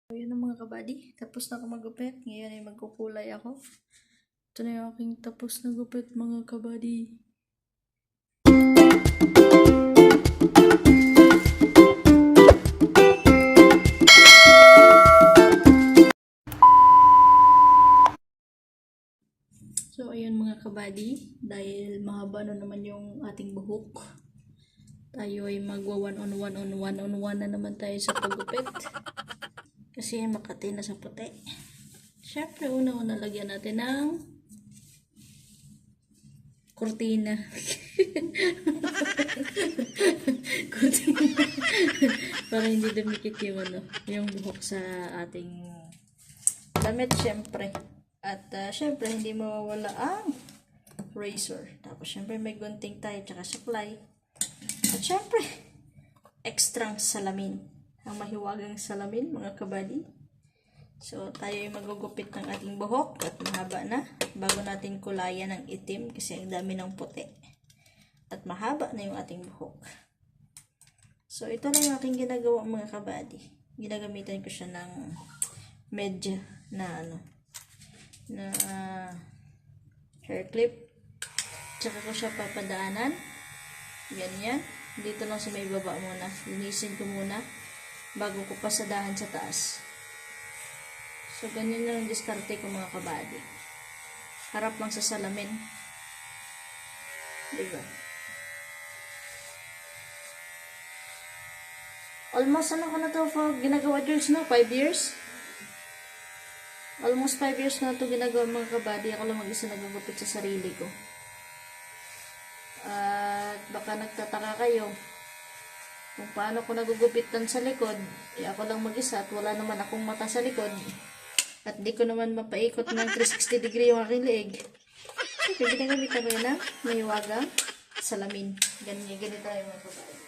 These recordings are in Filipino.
Ayan ang mga kabady, tapos na ako magupit. Ngayon ay magkukulay ako. Ito na yung aking tapos na gupit mga kabady. So ayun mga kabady, dahil mahaba na naman yung ating buhok, tayo ay magwa one on one na naman tayo sa paggupit. Kasi makati na sa puti. Siyempre, una-una lagyan natin ng kurtina. Kurtina. Para hindi dumikit yung yung buhok sa ating damit, siyempre. At siyempre, hindi mawawala ang razor. Tapos, siyempre, may gunting tayo, tsaka supply. At siyempre, extrang salamin. Ang mahiwagang salamin, mga kabady. So, tayo ay magugupit ng ating buhok at mahaba na bago natin kulayan ng itim kasi ang dami ng puti. At mahaba na yung ating buhok. So, ito lang yung aking ginagawa mga kabady. Ginagamitan ko siya ng medya na hair clip. Tsaka ko siya papadaanan. Ganyan. Dito lang sa may baba muna. Linisin ko muna bago ko pasadahan sa taas. So, ganyan lang yung diskarte ko mga kabady. Harap lang sa salamin. Diba? Almost ano ko na to for ginagawa George na? 5 years? Almost 5 years na to ginagawa mga kabady. Ako lang mag-isa nagugupit sa sarili ko. At baka nagtataka kayo kung paano ko nagugupitan sa likod. Ako lang mag-isa at wala naman akong mata sa likod. At di ko naman mapaikot ng 360 degree yung aking leeg. Kaya ginagamitan ko yun na mahiwagang salamin. Ganito tayo mga kabady.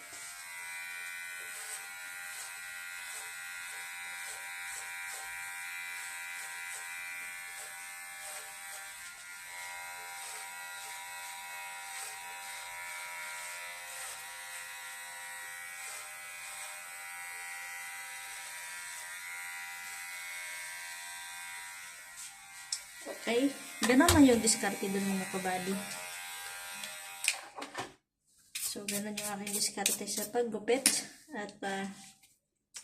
Okay, gano'n lang yung diskarte dun mga kabady. So, gano'n yung aking diskarte sa paggupit. At,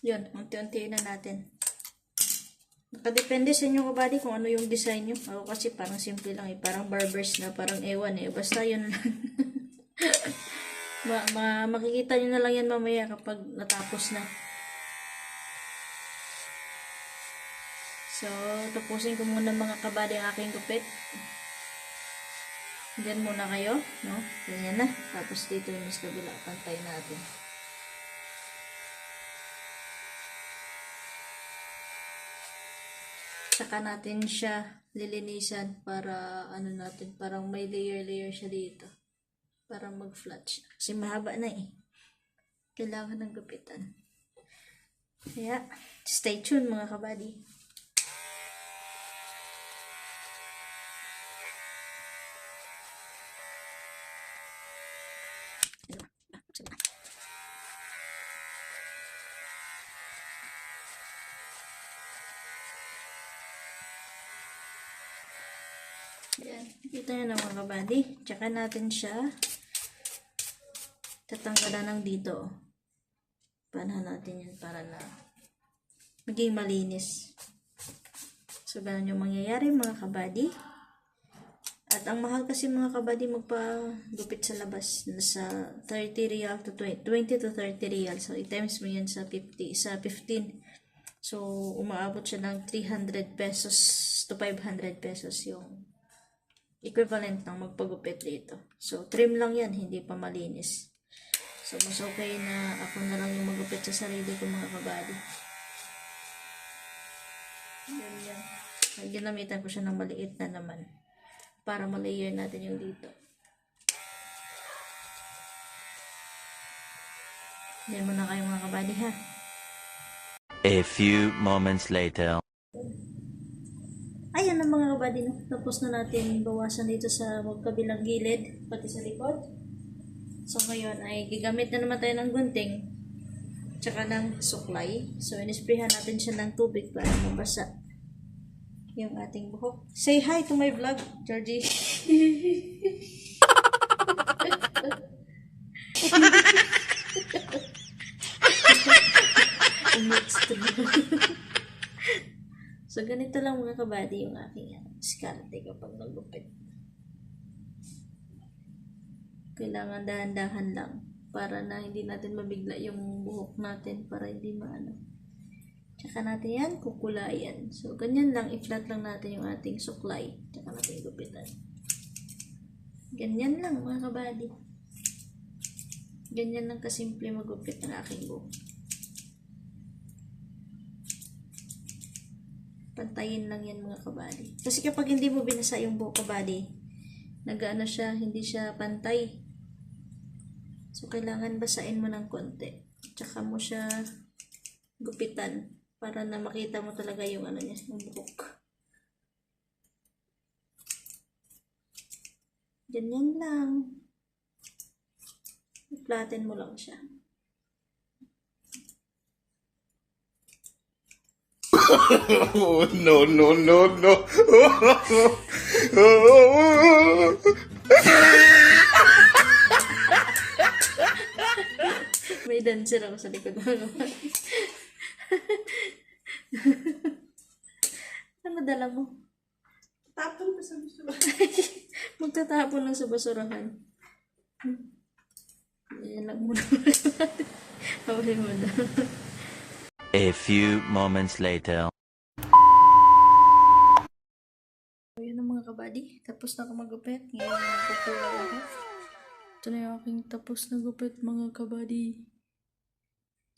yun, unti-unti na natin. Nakadepende sa inyo kabady kung ano yung design nyo. Ako kasi parang simple lang eh. Parang barbers na, parang ewan eh. Basta yun lang. Makikita nyo na lang yan mamaya kapag natapos na. So, tapusin ko muna mga kabady ang aking gupit. Diyan muna kayo, no? Ganyan na. Tapos dito yung mas kabila, pantay natin. Saka natin siya lilinisan para, natin, parang may layer siya dito. Para mag-flat siya. Kasi mahaba na eh. Kailangan ng gupitan. Kaya, stay tuned mga kabady. Ayan. Ito yun ang mga kabady. Tsaka natin siya tatanggalan ng dito. Panahan natin yan para na maging malinis. So, ganun yung mangyayari mga kabady. At ang mahal kasi mga kabady magpagupit sa labas. Nasa 30 real to 20 to 30 real. So, i-times mo yan sa 15. So, umaabot siya ng 300 pesos to 500 pesos yung equivalent ng magpagupit dito. So, trim lang yan, hindi pa malinis. So, mas okay na ako na lang yung magupit sa sarili ko mga kabady. Yan. Ginamitan ko siya ng maliit na naman. Para malayer natin yung dito. Yan muna kayo mga kabady ha. A few moments later. Ayan ang mga kabady, no? Tapos na natin bawasan dito sa magkabilang gilid, pati sa likod. So ngayon ay gigamit na naman tayo ng gunting tsaka ng suklay. So, inisprehan natin siya ng tubig para mabasa yung ating buhok. Say hi to my vlog, Georgie. So, ganito lang mga kabady yung aking diskarte kapag nagupit. Kailangan dahan-dahan lang para na hindi natin mabigla yung buhok natin para hindi maano. Tsaka natin yan, kukulayan. So, ganyan lang, i-flat lang natin yung ating suklay. Tsaka natin gupitan. Ganyan lang mga kabady. Ganyan lang kasimple magupit ng aking buhok. Pantayin lang yan mga kabady. Kasi kapag hindi mo binasa yung buhok kabady, nag-ano siya, hindi siya pantay. So, kailangan basain mo ng konti. Tsaka mo siya gupitan para na makita mo talaga yung ano niya, yung buhok. Ganyan lang. I-flatten mo lang siya. Oh, no, no, no, no. May dancer ako sa likod mo naman. Ano dala mo? Tapon ko sa basura. Magtatapon lang sa basurahan. Yan lang muna. Hawali mo na. A few moments later. So, yun ang mga kabady. Tapos na ako magupit. Ngayon, magpupula ako. Ito na yung aking tapos na gupit, mga kabady.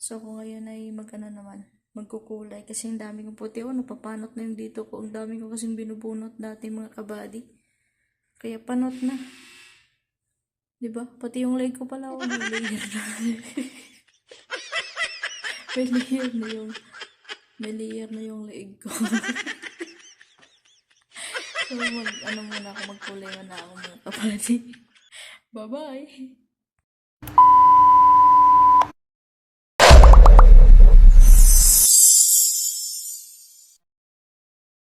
So, ako ngayon ay naman. Magkukulay. Kasi ang dami kong puti. Oh, napapanot na yung dito ko. Ang dami ko kasing binubunot dati, mga kabady. Kaya panot na. Diba? Pati yung leg ko pala. Oh, may layer na. May layer na yung leg ko. So, muna ako, magkulay na ako mga kabady. Bye-bye!